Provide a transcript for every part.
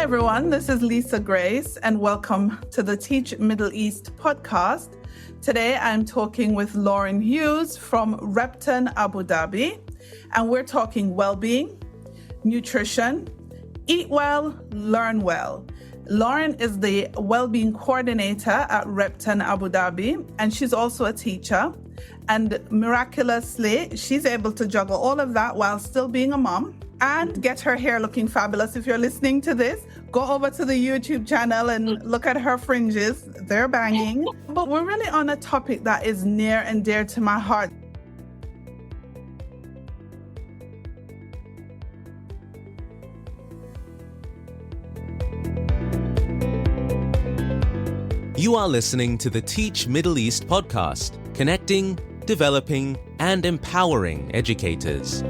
everyone, this is Lisa Grace and welcome to the Teach Middle East podcast. Today I'm talking with Lauren Hughes from Repton Abu Dhabi, and we're talking well-being, nutrition, eat well, learn well. Lauren is the well-being coordinator at Repton Abu Dhabi, and she's also a teacher. And miraculously, she's able to juggle all of that while still being a mom and get her hair looking fabulous. If you're listening to this, go over to the YouTube channel and look at her fringes. They're banging. But we're really on a topic that is near and dear to my heart. You are listening to the Teach Middle East podcast, connecting, developing, and empowering educators.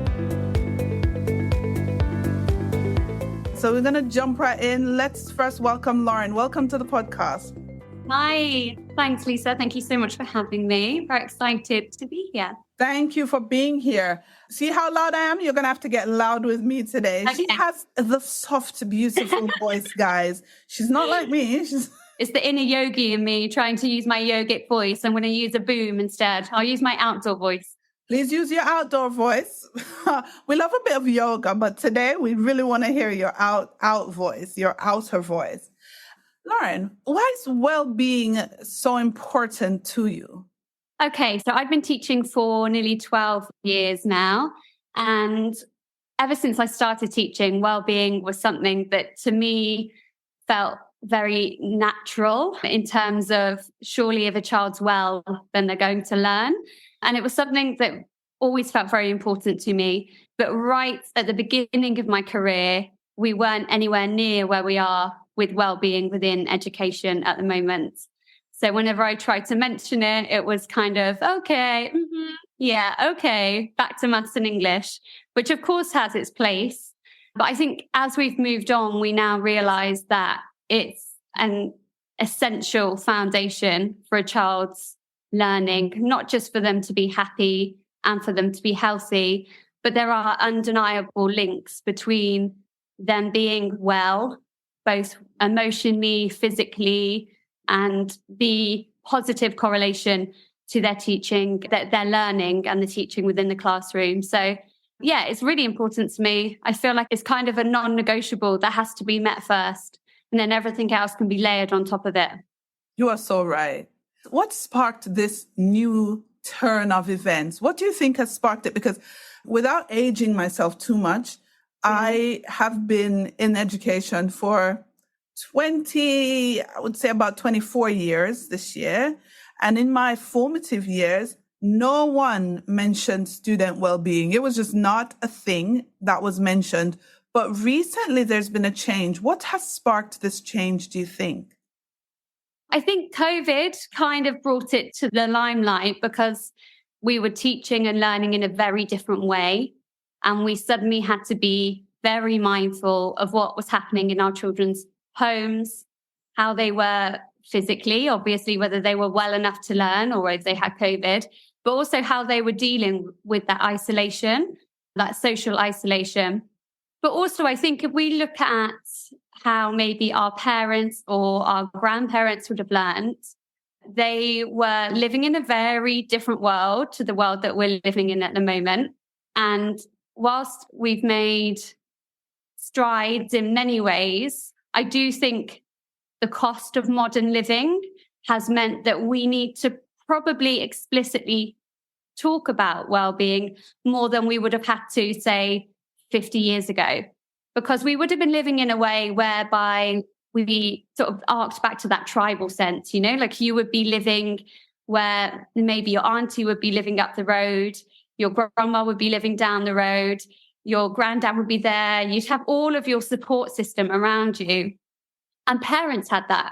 So we're going to jump right in. Let's first welcome Lauren. Welcome to the podcast. Hi. Thanks, Lisa. Thank you so much for having me. Very excited to be here. Thank you for being here. See how loud I am? You're going to have to get loud with me today. Okay. She has the soft, beautiful voice, guys. She's not like me. It's the inner yogi in me trying to use my yogic voice. I'm going to use a boom instead. I'll use my outdoor voice. Please use your outdoor voice. We love a bit of yoga, but today we really want to hear your out voice, your outer voice. Lauren, why is well-being so important to you? Okay, so I've been teaching for nearly 12 years now. And ever since I started teaching, well-being was something that to me felt very natural in terms of surely if a child's well, then they're going to learn. And it was something that always felt very important to me. But right at the beginning of my career, we weren't anywhere near where we are with well-being within education at the moment. So whenever I tried to mention it, it was kind of, okay, back to maths and English, which of course has its place. But I think as we've moved on, we now realize that it's an essential foundation for a child's learning, not just for them to be happy and for them to be healthy, but there are undeniable links between them being well, both emotionally, physically, and the positive correlation to their teaching, their learning and the teaching within the classroom. So yeah, it's really important to me. I feel like it's kind of a non-negotiable that has to be met first, and then everything else can be layered on top of it. You are so right. What sparked this new turn of events? What do you think has sparked it? Because without aging myself too much, I have been in education for about 24 years this year. And in my formative years, no one mentioned student well-being. It was just not a thing that was mentioned. But recently there's been a change. What has sparked this change, do you think? I think COVID kind of brought it to the limelight because we were teaching and learning in a very different way. And we suddenly had to be very mindful of what was happening in our children's homes, how they were physically, obviously, whether they were well enough to learn or if they had COVID, but also how they were dealing with that isolation, that social isolation. But also, I think if we look at how maybe our parents or our grandparents would have learned, they were living in a very different world to the world that we're living in at the moment. And whilst we've made strides in many ways, I do think the cost of modern living has meant that we need to probably explicitly talk about well-being more than we would have had to, say, 50 years ago. Because we would have been living in a way whereby we sort of arced back to that tribal sense, you know, like you would be living where maybe your auntie would be living up the road, your grandma would be living down the road, your granddad would be there. You'd have all of your support system around you. And parents had that,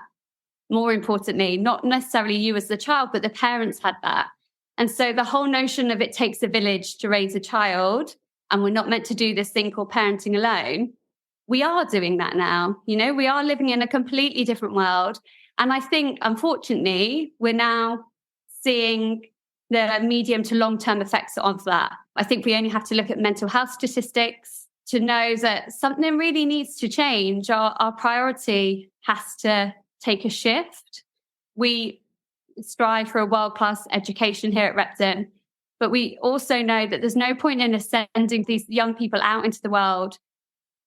more importantly, not necessarily you as the child, but the parents had that. And so the whole notion of it takes a village to raise a child, and we're not meant to do this thing called parenting alone. We are doing that now. You know, we are living in a completely different world. And I think, unfortunately, we're now seeing the medium to long-term effects of that. I think we only have to look at mental health statistics to know that something really needs to change. Our priority has to take a shift. We strive for a world-class education here at Repton, but we also know that there's no point in us sending these young people out into the world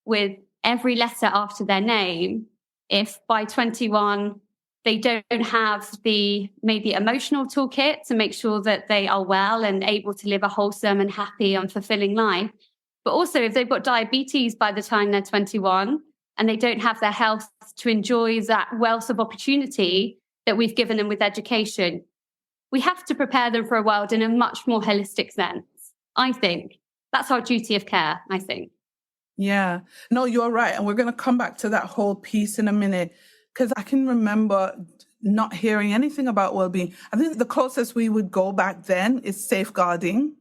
with every letter after their name if by 21 they don't have the maybe emotional toolkit to make sure that they are well and able to live a wholesome and happy and fulfilling life. But also if they've got diabetes by the time they're 21 and they don't have their health to enjoy that wealth of opportunity that we've given them with education, we have to prepare them for a world in a much more holistic sense. I think that's our duty of care, I think. Yeah, no, you're right. And we're going to come back to that whole piece in a minute, because I can remember not hearing anything about well-being. I think the closest we would go back then is safeguarding,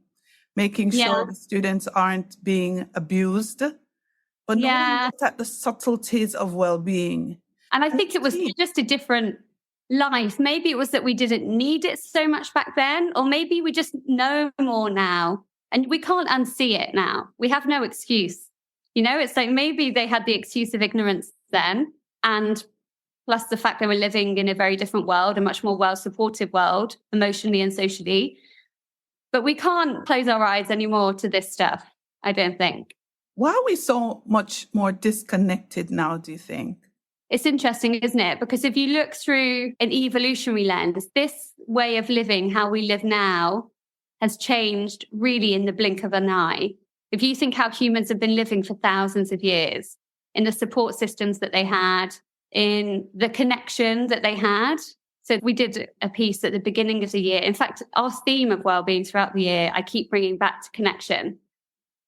making sure the students aren't being abused. But no one looked at the subtleties of well-being. And I think it was just a different life. Maybe it was that we didn't need it so much back then, or maybe we just know more now and we can't unsee it now. We have no excuse. You know, it's like maybe they had the excuse of ignorance then, and plus the fact they were living in a very different world, a much more well-supported world, emotionally and socially. But we can't close our eyes anymore to this stuff, I don't think. Why are we so much more disconnected now, do you think? It's interesting, isn't it? Because if you look through an evolutionary lens, this way of living, how we live now, has changed really in the blink of an eye. If you think how humans have been living for thousands of years, in the support systems that they had, in the connection that they had. So we did a piece at the beginning of the year. In fact, our theme of wellbeing throughout the year, I keep bringing back to connection.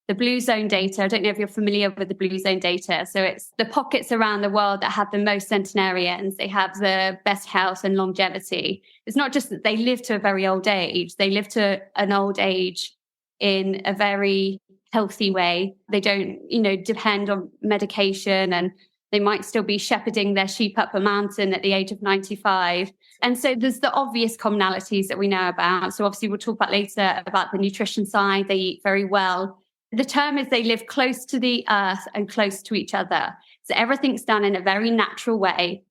The Blue Zone data, I don't know if you're familiar with the Blue Zone data. So it's the pockets around the world that have the most centenarians. They have the best health and longevity. It's not just that they live to a very old age. They live to an old age in a very healthy way. They don't, depend on medication, and they might still be shepherding their sheep up a mountain at the age of 95. And so there's the obvious commonalities that we know about. So obviously we'll talk about later about the nutrition side. They eat very well. The term is they live close to the earth and close to each other. So everything's done in a very natural way.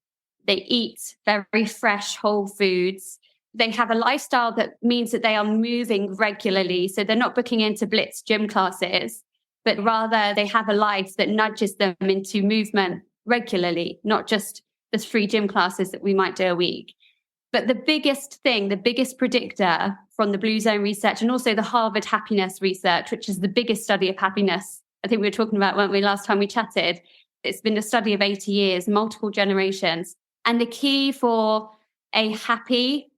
They eat very fresh, whole foods. They have a lifestyle that means that they are moving regularly. So they're not booking into blitz gym classes, but rather they have a life that nudges them into movement regularly, not just the 3 gym classes that we might do a week. But the biggest thing, the biggest predictor from the Blue Zone research, and also the Harvard happiness research, which is the biggest study of happiness, I think we were talking about, weren't we, last time we chatted? It's been a study of 80 years, multiple generations. And the key for a happy,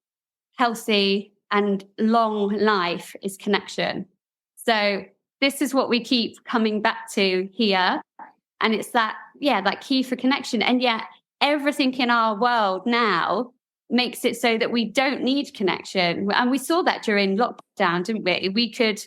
healthy, and long life is connection. So this is what we keep coming back to here. And it's that key for connection. And yet everything in our world now makes it so that we don't need connection. And we saw that during lockdown, didn't we? We could,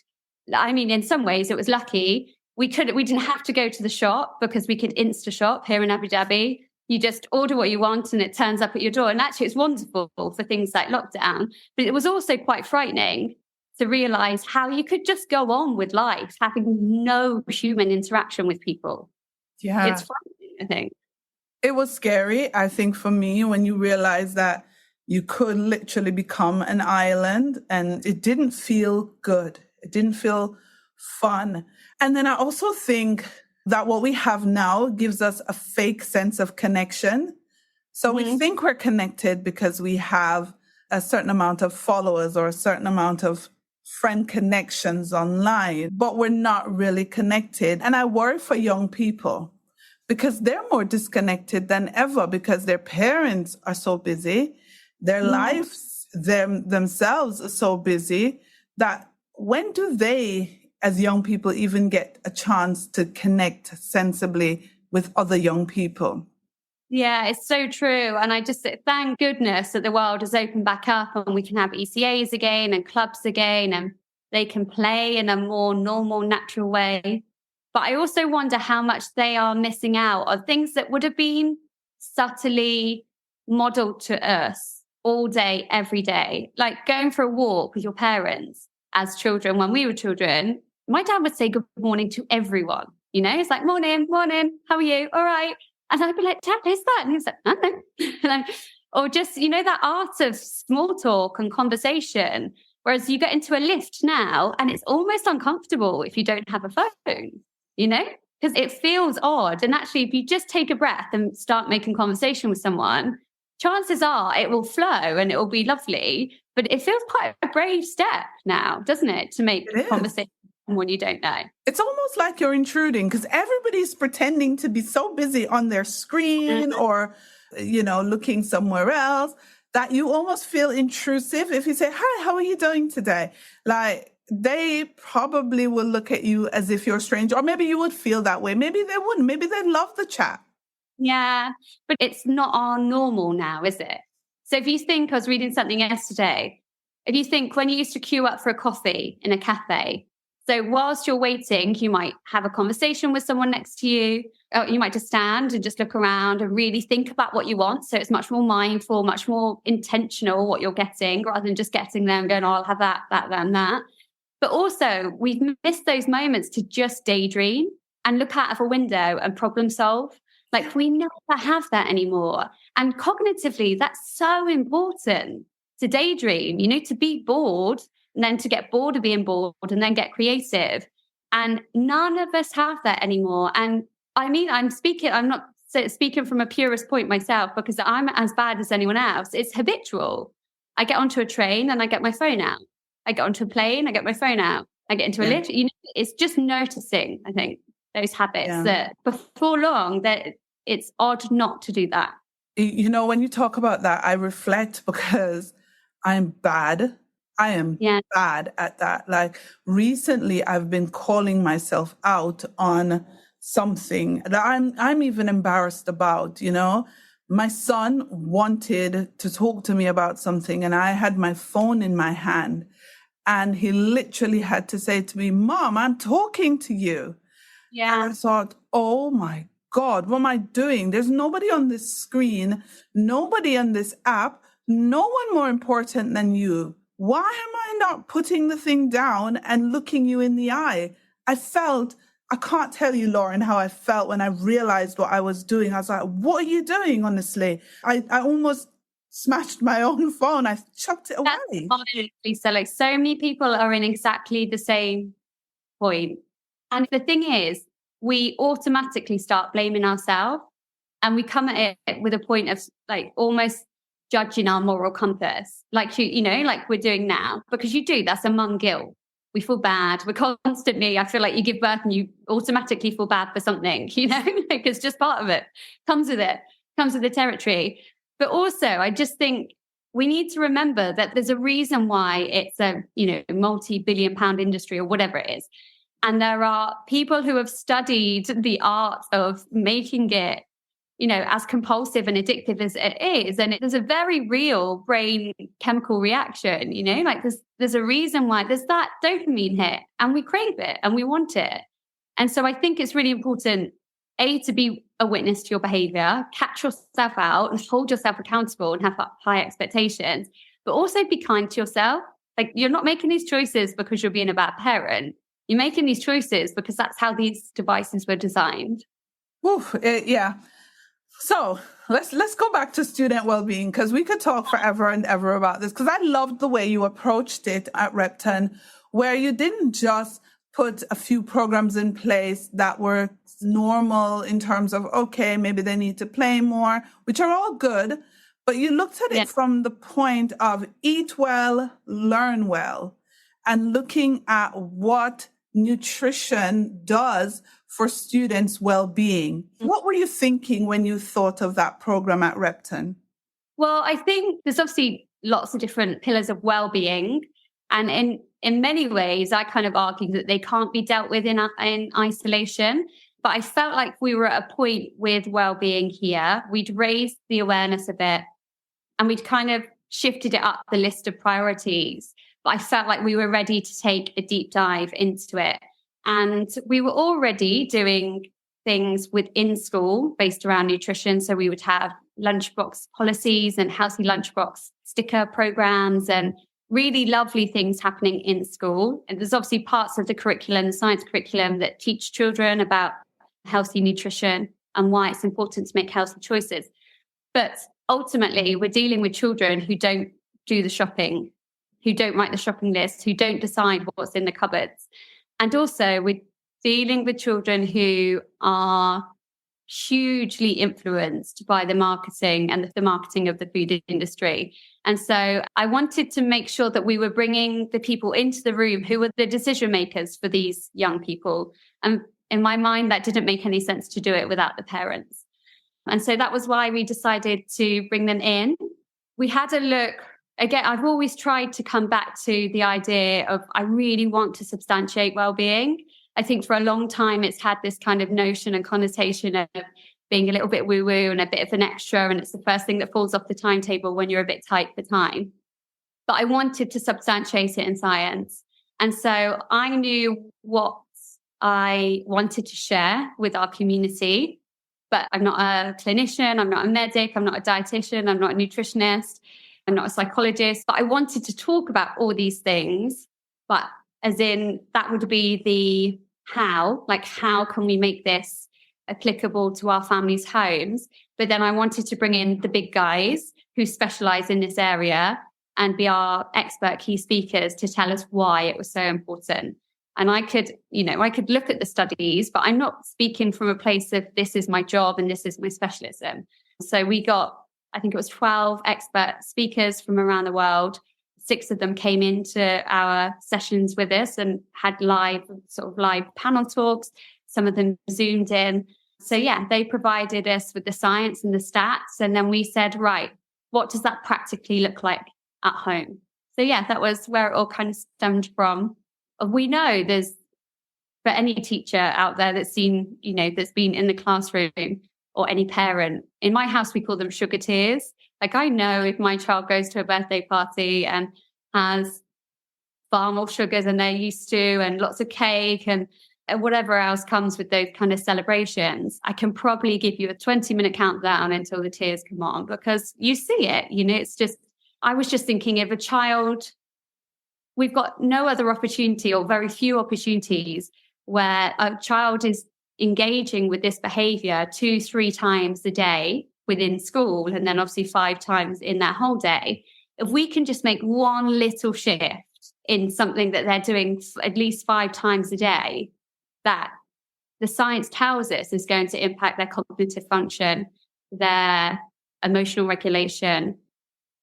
in some ways it was lucky. We didn't have to go to the shop because we could Insta shop here in Abu Dhabi. You just order what you want and it turns up at your door. And actually it's wonderful for things like lockdown. But it was also quite frightening to realize how you could just go on with life, having no human interaction with people. Yeah. It's frightening, I think. It was scary, I think, for me, when you realize that you could literally become an island, and it didn't feel good. It didn't feel fun. And then I also think that what we have now gives us a fake sense of connection. So we think we're connected because we have a certain amount of followers or a certain amount of friend connections online, but we're not really connected. And I worry for young people because they're more disconnected than ever because their parents are so busy. Their lives themselves are so busy that when do they, as young people, even get a chance to connect sensibly with other young people? Yeah, it's so true. And I just thank goodness that the world has opened back up and we can have ECAs again and clubs again, and they can play in a more normal, natural way. But I also wonder how much they are missing out on things that would have been subtly modeled to us all day, every day. Like going for a walk with your parents as children. When we were children, my dad would say good morning to everyone. It's like, morning, how are you? All right. And I'd be like, Dad, who's that? And he's like, I don't know. Or just, that art of small talk and conversation. Whereas you get into a lift now and it's almost uncomfortable if you don't have a phone, because it feels odd. And actually, if you just take a breath and start making conversation with someone, chances are it will flow and it will be lovely. But it feels quite a brave step now, doesn't it, to make conversation with someone you don't know? It's almost like you're intruding because everybody's pretending to be so busy on their screen or, looking somewhere else that you almost feel intrusive if you say, hi, how are you doing today? Like, they probably will look at you as if you're a stranger, or maybe you would feel that way. Maybe they wouldn't. Maybe they'd love the chat. Yeah, but it's not our normal now, is it? So if you think, I was reading something yesterday, if you think when you used to queue up for a coffee in a cafe, so whilst you're waiting, you might have a conversation with someone next to you. Or you might just stand and just look around and really think about what you want. So it's much more mindful, much more intentional what you're getting, rather than just getting there and going, oh, I'll have that, and that. But also, we've missed those moments to just daydream and look out of a window and problem solve. Like, we never have that anymore. And cognitively, that's so important to daydream, to be bored and then to get bored of being bored and then get creative. And none of us have that anymore. And I mean, I'm not speaking from a purist point myself, because I'm as bad as anyone else. It's habitual. I get onto a train and I get my phone out. I get onto a plane, I get my phone out. I get into a lift. It's just noticing, I think, those habits that before long, that it's odd not to do that. When you talk about that, I reflect because I'm bad. I am bad at that. Like, recently, I've been calling myself out on something that I'm even embarrassed about. My son wanted to talk to me about something, and I had my phone in my hand, and he literally had to say to me, Mom, I'm talking to you. Yeah. And I thought, oh my God, what am I doing? There's nobody on this screen, nobody on this app, no one more important than you. Why am I not putting the thing down and looking you in the eye? I can't tell you, Lauren, how I felt when I realized what I was doing. I was like, what are you doing, honestly? I almost smashed my own phone. I chucked it away. That's so, so many people are in exactly the same point. And the thing is, we automatically start blaming ourselves, and we come at it with a point of almost judging our moral compass, like we're doing now, because that's among guilt. We feel bad. We're constantly, I feel like you give birth and you automatically feel bad for something, it's just part of it. Comes with the territory. But also, I just think we need to remember that there's a reason why it's a, multi-billion pound industry or whatever it is. And there are people who have studied the art of making it, as compulsive and addictive as it is. And there's a very real brain chemical reaction, there's a reason why there's that dopamine hit, and we crave it and we want it. And so I think it's really important, to be a witness to your behavior, catch yourself out and hold yourself accountable and have high expectations, but also be kind to yourself. Like, you're not making these choices because you're being a bad parent. You're making these choices because that's how these devices were designed. Yeah. So let's go back to student well-being, because we could talk forever and ever about this, because I loved the way you approached it at Repton, where you didn't just put a few programs in place that were normal in terms of, okay, maybe they need to play more, which are all good, but you looked at it from the point of eat well, learn well, and looking at what nutrition does for students' well-being. What were you thinking when you thought of that program at Repton? Well, I think there's obviously lots of different pillars of well-being. And in many ways, I kind of argue that they can't be dealt with in isolation. But I felt like we were at a point with well-being here. We'd raised the awareness of it, and we'd kind of shifted it up the list of priorities. But I felt like we were ready to take a deep dive into it. And we were already doing things within school based around nutrition. So we would have lunchbox policies and healthy lunchbox sticker programs. And really lovely things happening in school. And there's obviously parts of the curriculum, the science curriculum, that teach children about healthy nutrition and why it's important to make healthy choices. But ultimately, we're dealing with children who don't do the shopping, who don't write the shopping list, who don't decide what's in the cupboards. And also, we're dealing with children who are hugely influenced by the marketing and the marketing of the food industry. And so I wanted to make sure that we were bringing the people into the room who were the decision makers for these young people. And in my mind, that didn't make any sense to do it without the parents. And so that was why we decided to bring them in. We had a look. Again, I've always tried to come back to the idea of I really want to substantiate well-being. I think for a long time, it's had this kind of notion and connotation of being a little bit woo-woo and a bit of an extra, and it's the first thing that falls off the timetable when you're a bit tight for time. But I wanted to substantiate it in science. And so I knew what I wanted to share with our community, but I'm not a clinician, I'm not a medic, I'm not a dietitian, I'm not a nutritionist, I'm not a psychologist, but I wanted to talk about all these things, but as in that would be the how, like how can we make this applicable to our families' homes? But then I wanted to bring in the big guys who specialize in this area and be our expert key speakers to tell us why it was so important. And I could look at the studies, but I'm not speaking from a place of this is my job and this is my specialism. So we got, I think it was 12 expert speakers from around the world. 6 of them came into our sessions with us and had live panel talks. Some of them zoomed in. So yeah, they provided us with the science and the stats. And then we said, right, what does that practically look like at home? So yeah, that was where it all kind of stemmed from. We know there's, for any teacher out there that's seen, that's been in the classroom, or any parent, in my house, we call them sugar tears. Like I know if my child goes to a birthday party and has far more sugars than they're used to and lots of cake and whatever else comes with those kind of celebrations, I can probably give you a 20-minute countdown until the tears come on, because you see it, it's just, I was just thinking if a child, we've got no other opportunity or very few opportunities where a child is engaging with this behavior 2-3 times a day within school, and then obviously 5 times in that whole day. If we can just make one little shift in something that they're doing at least 5 times a day, that the science tells us is going to impact their cognitive function, their emotional regulation,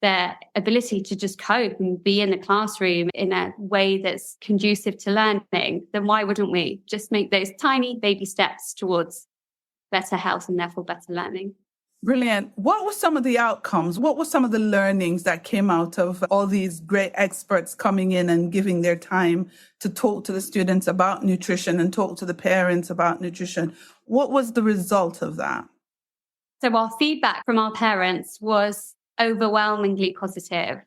their ability to just cope and be in the classroom in a way that's conducive to learning, then why wouldn't we just make those tiny baby steps towards better health and therefore better learning? Brilliant. What were some of the outcomes? What were some of the learnings that came out of all these great experts coming in and giving their time to talk to the students about nutrition and talk to the parents about nutrition? What was the result of that? So our feedback from our parents was overwhelmingly positive.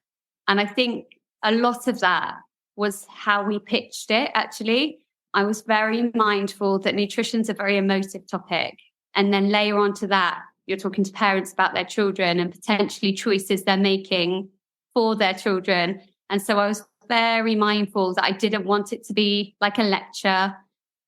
And I think a lot of that was how we pitched it, actually. I was very mindful that nutrition's a very emotive topic. And then layer onto that, you're talking to parents about their children and potentially choices they're making for their children. And so I was very mindful that I didn't want it to be like a lecture.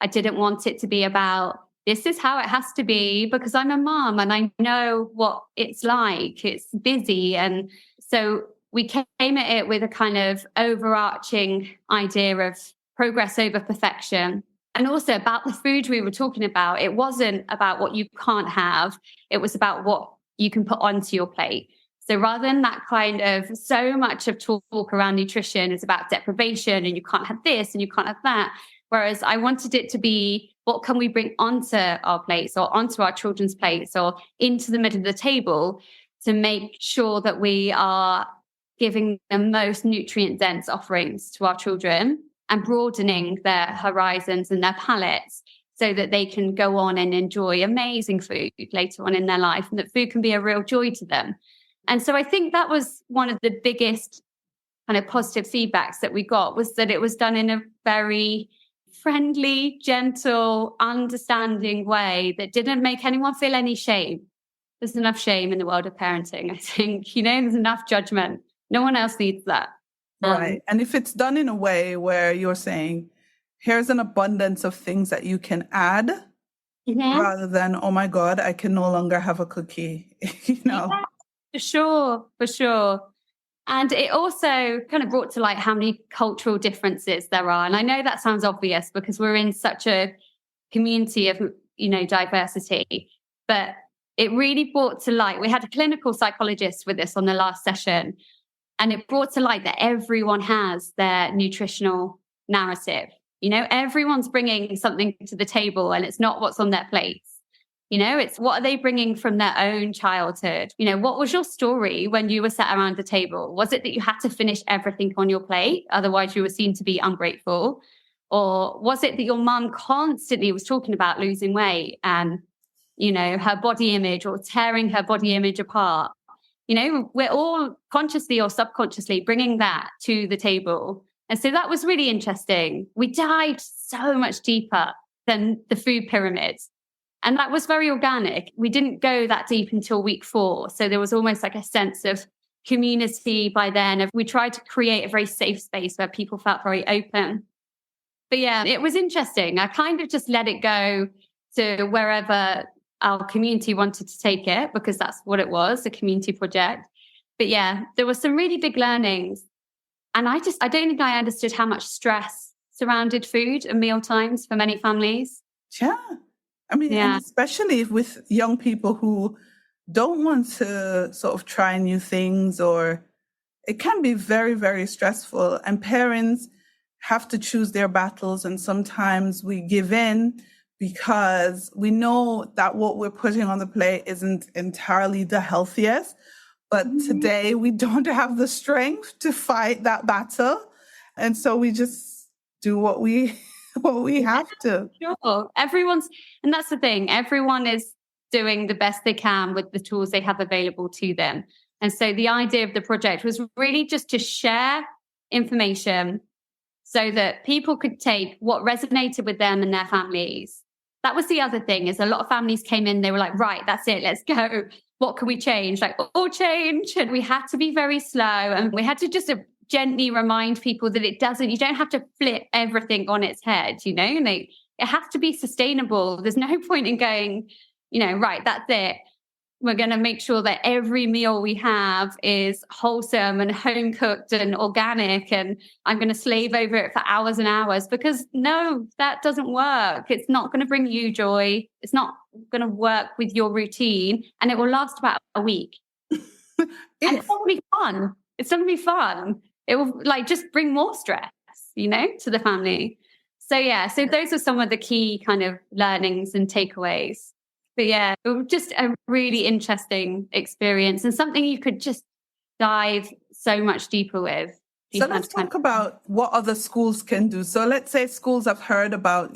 I didn't want it to be about, this is how it has to be, because I'm a mom and I know what it's like. It's busy. And so we came at it with a kind of overarching idea of progress over perfection. And also about the food we were talking about, it wasn't about what you can't have. It was about what you can put onto your plate. So rather than that kind of, so much of talk around nutrition is about deprivation and you can't have this and you can't have that. Whereas I wanted it to be, what can we bring onto our plates or onto our children's plates or into the middle of the table to make sure that we are giving the most nutrient-dense offerings to our children and broadening their horizons and their palates so that they can go on and enjoy amazing food later on in their life, and that food can be a real joy to them. And so I think that was one of the biggest kind of positive feedbacks that we got, was that it was done in a very friendly, gentle, understanding way that didn't make anyone feel any shame. There's enough shame in the world of parenting, I think. There's enough judgment. No one else needs that. Right. And if it's done in a way where you're saying, here's an abundance of things that you can add, rather than, oh my God, I can no longer have a cookie, Yeah, for sure, for sure. And it also kind of brought to light how many cultural differences there are. And I know that sounds obvious because we're in such a community of, diversity, but it really brought to light. We had a clinical psychologist with us on the last session, and it brought to light that everyone has their nutritional narrative. Everyone's bringing something to the table, and it's not what's on their plates. It's what are they bringing from their own childhood? What was your story when you were sat around the table? Was it that you had to finish everything on your plate? Otherwise you were seen to be ungrateful. Or was it that your mum constantly was talking about losing weight and, her body image or tearing her body image apart? We're all consciously or subconsciously bringing that to the table. And so that was really interesting. We dived so much deeper than the food pyramids. And that was very organic. We didn't go that deep until week 4. So there was almost like a sense of community by then. We tried to create a very safe space where people felt very open. But yeah, it was interesting. I kind of just let it go to wherever our community wanted to take it, because that's what it was, a community project. But yeah, there were some really big learnings. And I don't think I understood how much stress surrounded food and meal times for many families. Yeah. And especially with young people who don't want to sort of try new things, or it can be very, very stressful, and parents have to choose their battles. And sometimes we give in because we know that what we're putting on the plate isn't entirely the healthiest. But today we don't have the strength to fight that battle. And so we just do what we have to. Sure. And that's the thing, everyone is doing the best they can with the tools they have available to them. And so the idea of the project was really just to share information so that people could take what resonated with them and their families. That was the other thing, is a lot of families came in, they were like, right, that's it, let's go. What can we change? Like, all change. And we had to be very slow, and we had to just gently remind people that you don't have to flip everything on its head, and it has to be sustainable. There's no point in going, right, that's it. We're going to make sure that every meal we have is wholesome and home cooked and organic, and I'm going to slave over it for hours and hours, because no, that doesn't work. It's not going to bring you joy. It's not going to work with your routine, and it will last about a week. And it's not going to be fun. It's not going to be fun. It will just bring more stress, to the family. So those are some of the key kind of learnings and takeaways. But yeah, it was just a really interesting experience, and something you could just dive so much deeper with. So let's talk about what other schools can do. So let's say schools have heard about,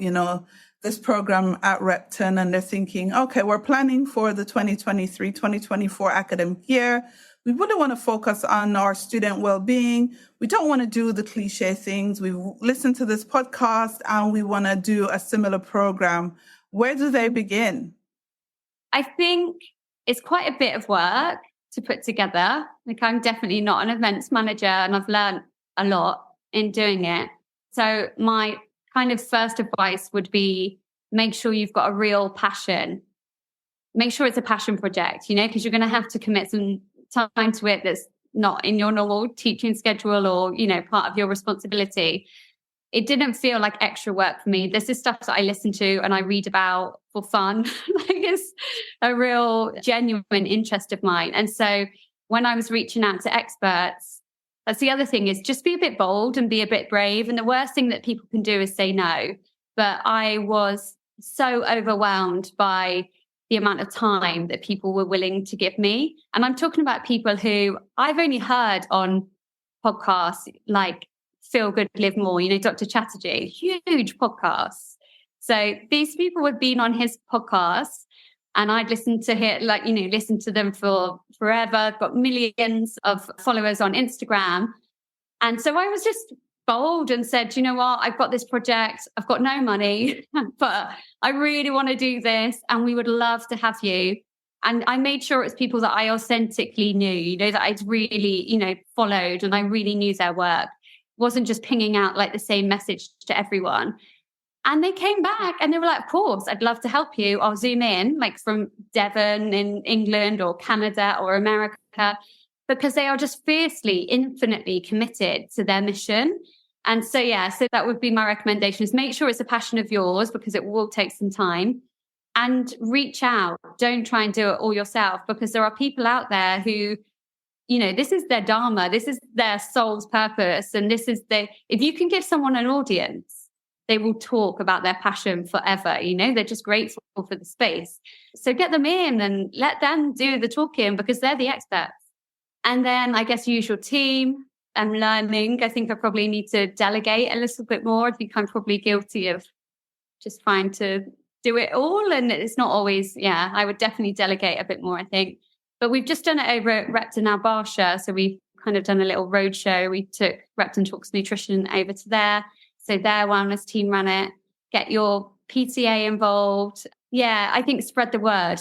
this program at Repton, and they're thinking, okay, we're planning for the 2023-2024 academic year. We really want to focus on our student well-being. We don't want to do the cliche things. We've listened to this podcast and we want to do a similar program. Where do they begin? I think it's quite a bit of work to put together. I'm definitely not an events manager, and I've learned a lot in doing it. So my kind of first advice would be, make sure you've got a real passion. Make sure it's a passion project, because you're going to have to commit some time to it that's not in your normal teaching schedule or, part of your responsibility. It didn't feel like extra work for me. This is stuff that I listen to and I read about for fun. It's a real genuine interest of mine. And so when I was reaching out to experts, that's the other thing, is just be a bit bold and be a bit brave. And the worst thing that people can do is say no. But I was so overwhelmed by the amount of time that people were willing to give me. And I'm talking about people who I've only heard on podcasts like Feel Good, Live More, Dr. Chatterjee, huge podcasts. So these people had been on his podcast, and I'd listened to listen to them for forever. I've got millions of followers on Instagram. And so I was just bold and said, you know what, I've got this project. I've got no money, but I really want to do this, and we would love to have you. And I made sure it's people that I authentically knew, that I'd really, followed, and I really knew their work. wasn't just pinging out like the same message to everyone. And they came back and they were like, of course, I'd love to help you. I'll Zoom in like from Devon in England or Canada or America, because they are just fiercely, infinitely committed to their mission. And so, so that would be my recommendation, is make sure it's a passion of yours, because it will take some time, and reach out. Don't try and do it all yourself, because there are people out there who, this is their dharma, this is their soul's purpose. And this is if you can give someone an audience, they will talk about their passion forever. They're just grateful for the space. So get them in and let them do the talking, because they're the experts. And then I guess use your team and learning. I think I probably need to delegate a little bit more. I think I'm probably guilty of just trying to do it all. And it's not always, I would definitely delegate a bit more, I think. But we've just done it over at Repton Abu Dhabi. So we've kind of done a little roadshow. We took Repton Talks Nutrition over to there. So their wellness team ran it. Get your PTA involved. I think spread the word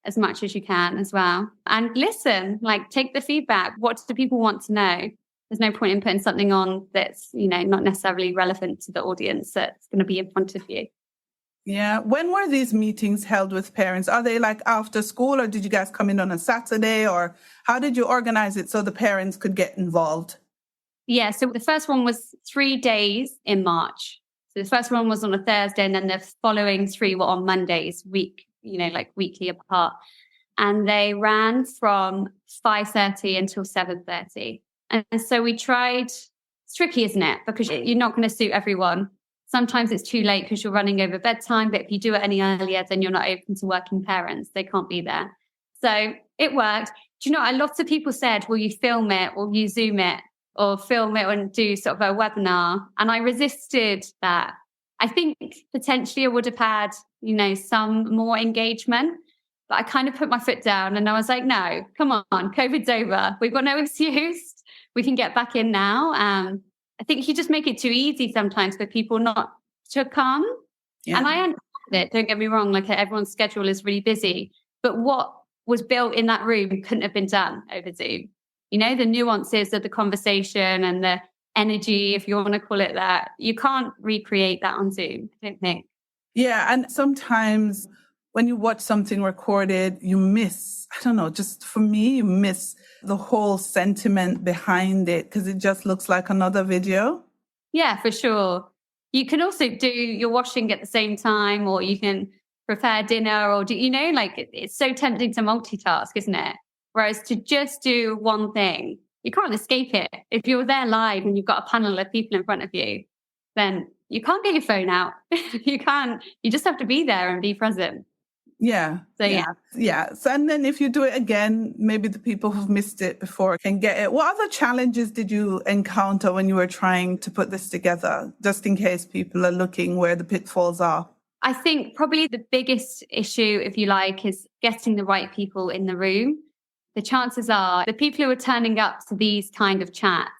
as much as you can as well. And listen, take the feedback. What do people want to know? There's no point in putting something on that's, not necessarily relevant to the audience that's going to be in front of you. Yeah. When were these meetings held with parents? Are they like after school, or did you guys come in on a Saturday, or how did you organize it so the parents could get involved? Yeah. So the first one was 3 days in March. So the first one was on a Thursday, and then the following 3 were on Mondays, weekly apart. And they ran from 5:30 until 7:30. And so we tried. It's tricky, isn't it? Because you're not going to suit everyone. Sometimes it's too late because you're running over bedtime. But if you do it any earlier, then you're not open to working parents. They can't be there. So it worked. Do you know, a lot of people said, will you film it, or you Zoom it, or film it and do sort of a webinar? And I resisted that. I think potentially I would have had, some more engagement, but I kind of put my foot down and I was like, no, come on, COVID's over. We've got no excuse. We can get back in now. I think you just make it too easy sometimes for people not to come. Yeah. And I understand it. Don't get me wrong. Everyone's schedule is really busy, but what was built in that room couldn't have been done over Zoom. The nuances of the conversation and the energy, if you want to call it that, you can't recreate that on Zoom, I don't think. Yeah. And sometimes when you watch something recorded, you miss, just for me, you miss the whole sentiment behind it, because it just looks like another video. Yeah, for sure. You can also do your washing at the same time, or you can prepare dinner, or it's so tempting to multitask, isn't it? Whereas to just do one thing, you can't escape it. If you're there live and you've got a panel of people in front of you, then you can't get your phone out. You just have to be there and be present. Yeah. So, yeah. So, and then if you do it again, maybe the people who've missed it before can get it. What other challenges did you encounter when you were trying to put this together, just in case people are looking where the pitfalls are? I think probably the biggest issue, if you like, is getting the right people in the room. The chances are the people who are turning up to these kind of chats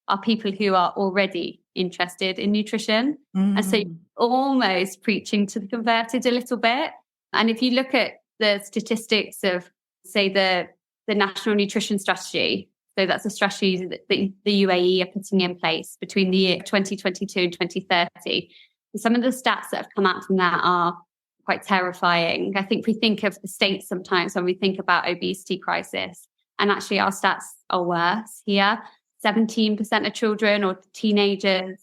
are people who are already interested in nutrition. Mm. And so you're almost preaching to the converted a little bit. And if you look at the statistics of, say, the National Nutrition Strategy, so that's a strategy that the UAE are putting in place between the year 2022 and 2030. And some of the stats that have come out from that are quite terrifying. I think we think of the States sometimes when we think about obesity crisis, and actually our stats are worse here. 17% of children or teenagers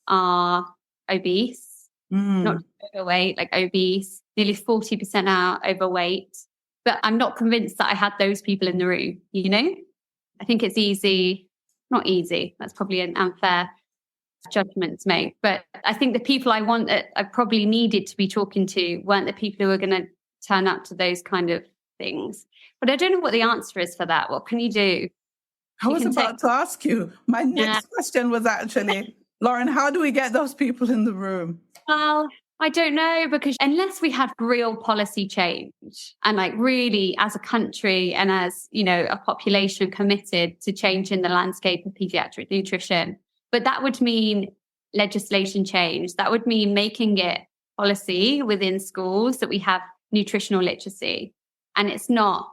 are obese, not overweight, obese. Nearly 40% are overweight. But I'm not convinced that I had those people in the room, I think it's easy, not easy. That's probably an unfair judgment to make. But I think the people I probably needed to be talking to weren't the people who are going to turn up to those kind of things. But I don't know what the answer is for that. What can you do? I was about to ask you. My next question was actually, Lauren, how do we get those people in the room? Well, I don't know, because unless we have real policy change and really as a country and as, a population committed to changing the landscape of pediatric nutrition, but that would mean legislation change. That would mean making it policy within schools that we have nutritional literacy. And it's not,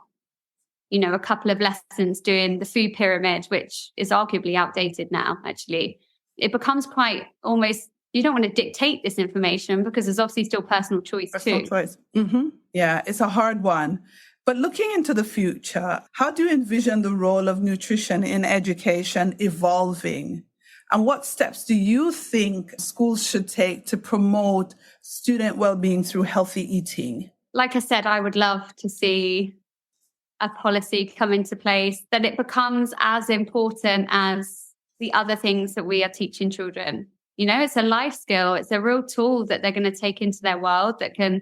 a couple of lessons doing the food pyramid, which is arguably outdated now, actually. it becomes quite almost, you don't want to dictate this information because there's obviously still personal choice too. Choice. Mm-hmm. Yeah, it's a hard one. But looking into the future, how do you envision the role of nutrition in education evolving? And what steps do you think schools should take to promote student well-being through healthy eating? Like I said, I would love to see a policy come into place that it becomes as important as the other things that we are teaching children. You know, it's a life skill. It's a real tool that they're going to take into their world that can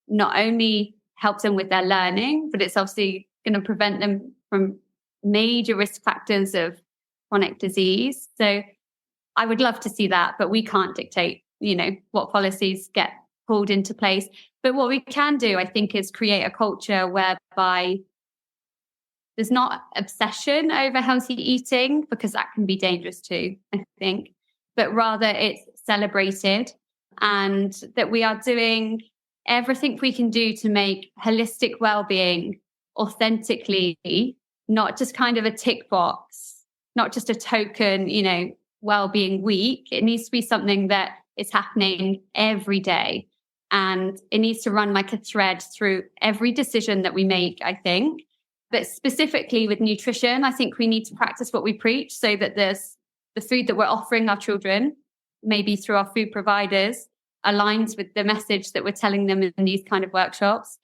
not only help them with their learning, but it's obviously going to prevent them from major risk factors of chronic disease. So I would love to see that, but we can't dictate, what policies get pulled into place. But what we can do, I think, is create a culture whereby there's not obsession over healthy eating, because that can be dangerous too, I think, but rather it's celebrated, and that we are doing everything we can do to make holistic well-being authentically, not just kind of a tick box, not just a token, well-being week. It needs to be something that is happening every day. And it needs to run like a thread through every decision that we make, I think. But specifically with nutrition, I think we need to practice what we preach, so that there's the food that we're offering our children, maybe through our food providers, aligns with the message that we're telling them in these kind of workshops.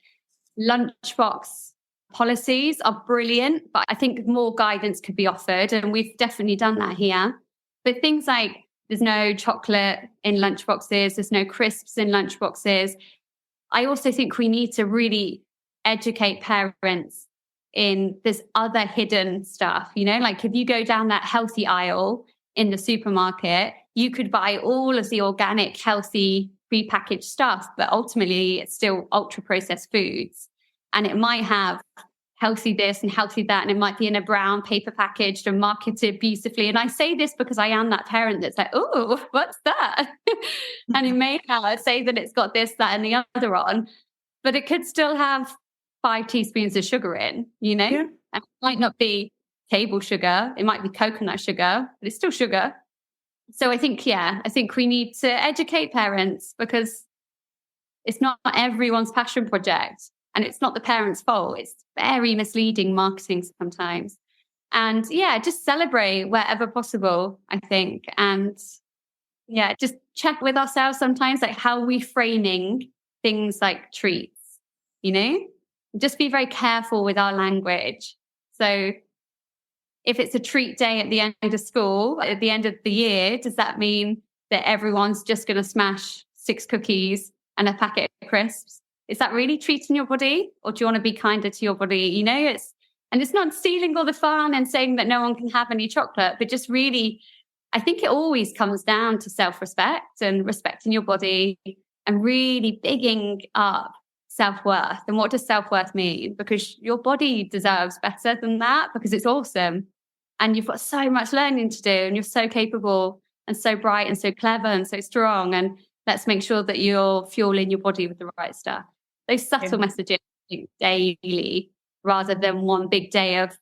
Lunchbox policies are brilliant, but I think more guidance could be offered. And we've definitely done that here. But things like there's no chocolate in lunchboxes, there's no crisps in lunchboxes. I also think we need to really educate parents in this other hidden stuff, like if you go down that healthy aisle in the supermarket, you could buy all of the organic, healthy, prepackaged stuff, but ultimately it's still ultra processed foods. And it might have healthy this and healthy that, and it might be in a brown paper packaged and marketed beautifully. And I say this because I am that parent that's like, oh, what's that? And it may say that it's got this, that, and the other on, but it could still have 5 teaspoons of sugar in, Yeah. And it might not be table sugar. It might be coconut sugar, but it's still sugar. So I think we need to educate parents, because it's not everyone's passion project, and it's not the parents' fault. It's very misleading marketing sometimes. And just celebrate wherever possible, I think. And just check with ourselves sometimes, like how we framing things like treats, Just be very careful with our language. So if it's a treat day at the end of school, at the end of the year, does that mean that everyone's just going to smash 6 cookies and a packet of crisps? Is that really treating your body? Or do you want to be kinder to your body? It's not stealing all the fun and saying that no one can have any chocolate, but just really, I think it always comes down to self-respect and respecting your body and really bigging up self-worth. And what does self-worth mean? Because your body deserves better than that, because it's awesome. And you've got so much learning to do, and you're so capable and so bright and so clever and so strong. And let's make sure that you're fueling your body with the right stuff. Those subtle messages daily, rather than one big day of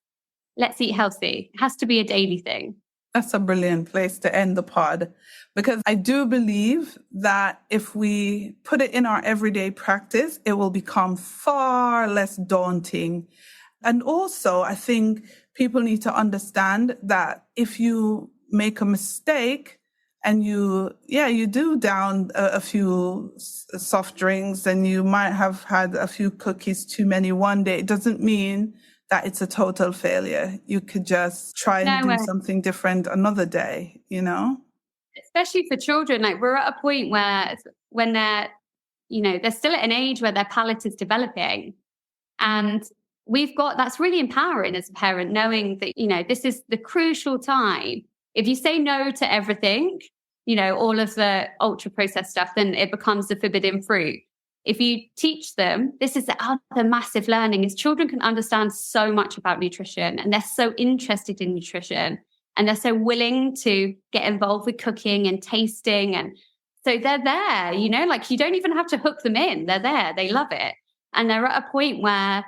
let's eat healthy. It has to be a daily thing. That's a brilliant place to end the pod, because I do believe that if we put it in our everyday practice, it will become far less daunting. And also, I think people need to understand that if you make a mistake and you do down a few soft drinks and you might have had a few cookies too many one day, it doesn't mean that it's a total failure. You could just try and do something different another day, Especially for children, like we're at a point where when they're still at an age where their palate is developing. And that's really empowering as a parent, knowing that, this is the crucial time. If you say no to everything, all of the ultra processed stuff, then it becomes the forbidden fruit. If you teach them, this is the other massive learning, is children can understand so much about nutrition, and they're so interested in nutrition, and they're so willing to get involved with cooking and tasting. And so they're there, like you don't even have to hook them in. They're there. They love it. And they're at a point where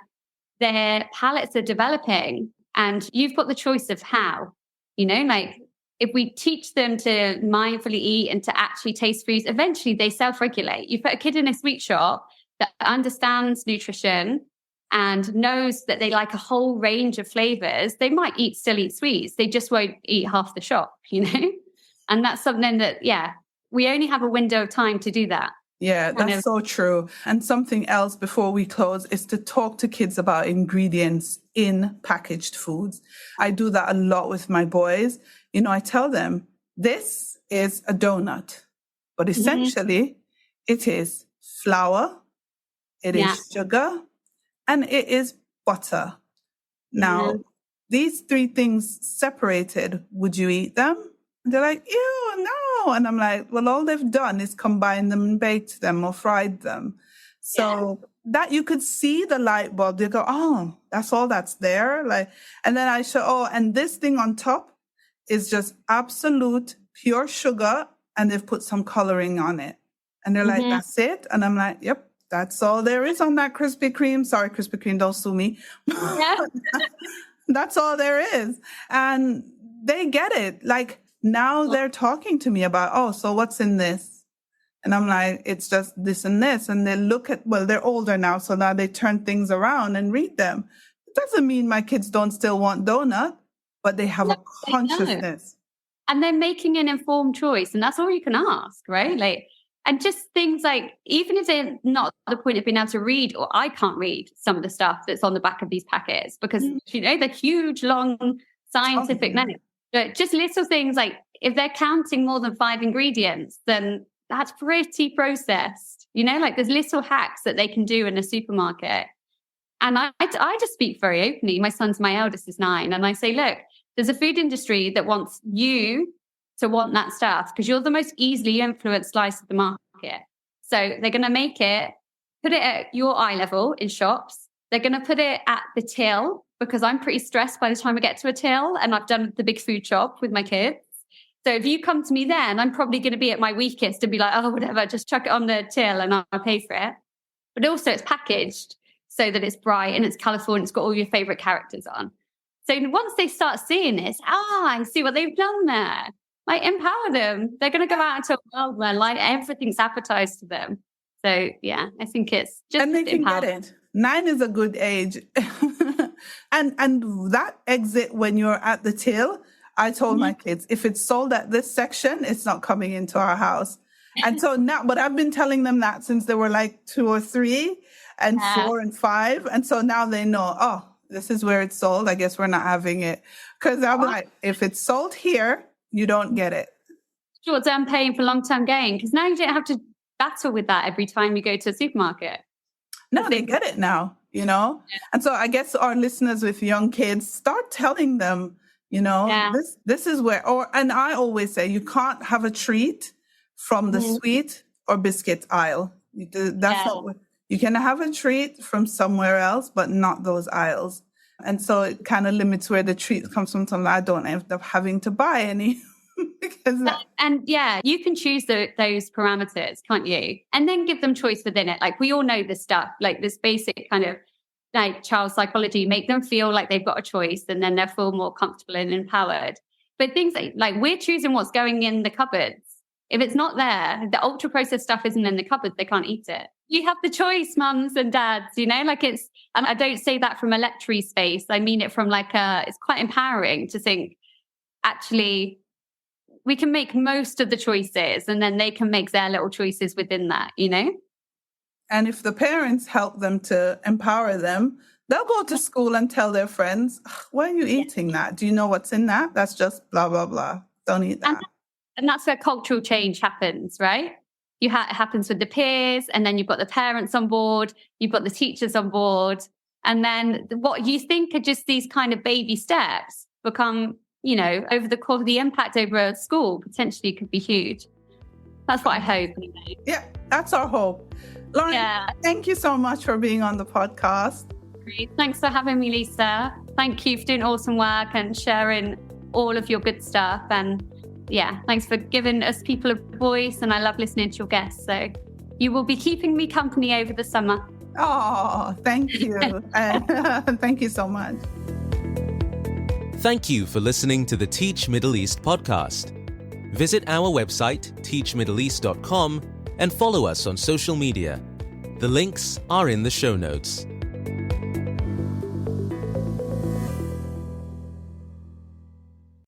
their palates are developing, and you've got the choice of how, like if we teach them to mindfully eat and to actually taste foods, eventually they self-regulate. You put a kid in a sweet shop that understands nutrition and knows that they like a whole range of flavors, they might still eat sweets. They just won't eat half the shop, And that's something that, we only have a window of time to do that. Yeah, that's so true. And something else before we close is to talk to kids about ingredients in packaged foods. I do that a lot with my boys. I tell them, this is a donut, but essentially it is flour, it is sugar, and it is butter. Now, these three things separated, would you eat them? And they're like, ew, no. And I'm like, well, all they've done is combine them and baked them or fried them. So that you could see the light bulb. They go, oh, that's all that's there. And then I show, and this thing on top is just absolute pure sugar. And they've put some coloring on it. And they're like, that's it. And I'm like, yep. That's all there is on that Krispy Kreme. Sorry, Krispy Kreme, don't sue me. Yeah. That's all there is. And they get it. Now they're talking to me about, so what's in this? And I'm like, it's just this and this. And they look at, they're older now, so now they turn things around and read them. It doesn't mean my kids don't still want donut, but they have a consciousness. And they're making an informed choice. And that's all you can ask, right? And just things even if they're not at the point of being able to read, or I can't read some of the stuff that's on the back of these packets because, the huge, long scientific names. But just little things if they're counting more than 5 ingredients, then that's pretty processed. There's little hacks that they can do in a supermarket. And I just speak very openly. My my eldest is 9. And I say, look, there's a food industry that wants you to want that stuff because you're the most easily influenced slice of the market. So they're going to make it, put it at your eye level in shops. They're going to put it at the till because I'm pretty stressed by the time I get to a till and I've done the big food shop with my kids. So if you come to me then, I'm probably going to be at my weakest and be like, oh, whatever, just chuck it on the till and I'll pay for it. But also it's packaged so that it's bright and it's colourful and it's got all your favourite characters on. So once they start seeing this, I see what they've done there. Empower them. They're going to go out into a world where everything's advertised to them. So I think it's just and they can get it. 9 is a good age, and that exit when you're at the till. I told my kids, if it's sold at this section, it's not coming into our house. And so now, but I've been telling them that since they were 2 or 3 and 4 and 5, and so now they know. This is where it's sold. I guess we're not having it because I'm like, if it's sold here, you don't get it. Short-term pain for long-term gain, because now you don't have to battle with that every time you go to a supermarket. No, they get it now, Yeah. And so I guess our listeners with young kids, start telling them, this is where, and I always say, you can't have a treat from the sweet or biscuit aisle. That's not what, you can have a treat from somewhere else, but not those aisles. And so it kind of limits where the treat comes from. So I don't end up having to buy any. You can choose those parameters, can't you? And then give them choice within it. We all know this stuff, this basic kind of child psychology, make them feel like they've got a choice and then they'll feel more comfortable and empowered. But things like we're choosing what's going in the cupboards. If it's not there, the ultra processed stuff isn't in the cupboard, they can't eat it. You have the choice, mums and dads, and I don't say that from a lectury space. I mean it from it's quite empowering to think, actually, we can make most of the choices and then they can make their little choices within that, And if the parents help them to empower them, they'll go to school and tell their friends, why are you eating that? Do you know what's in that? That's just blah, blah, blah. Don't eat that. And that's where cultural change happens, right? It happens with the peers, and then you've got the parents on board, you've got the teachers on board. And then what you think are just these kind of baby steps become, over the course of the impact over a school potentially could be huge. That's what I hope. Yeah, that's our hope. Lauren, thank you so much for being on the podcast. Great. Thanks for having me, Lisa. Thank you for doing awesome work and sharing all of your good stuff. And thanks for giving us people a voice. And I love listening to your guests. So you will be keeping me company over the summer. Oh, thank you. Thank you so much. Thank you for listening to the Teach Middle East podcast. Visit our website, teachmiddleeast.com, and follow us on social media. The links are in the show notes.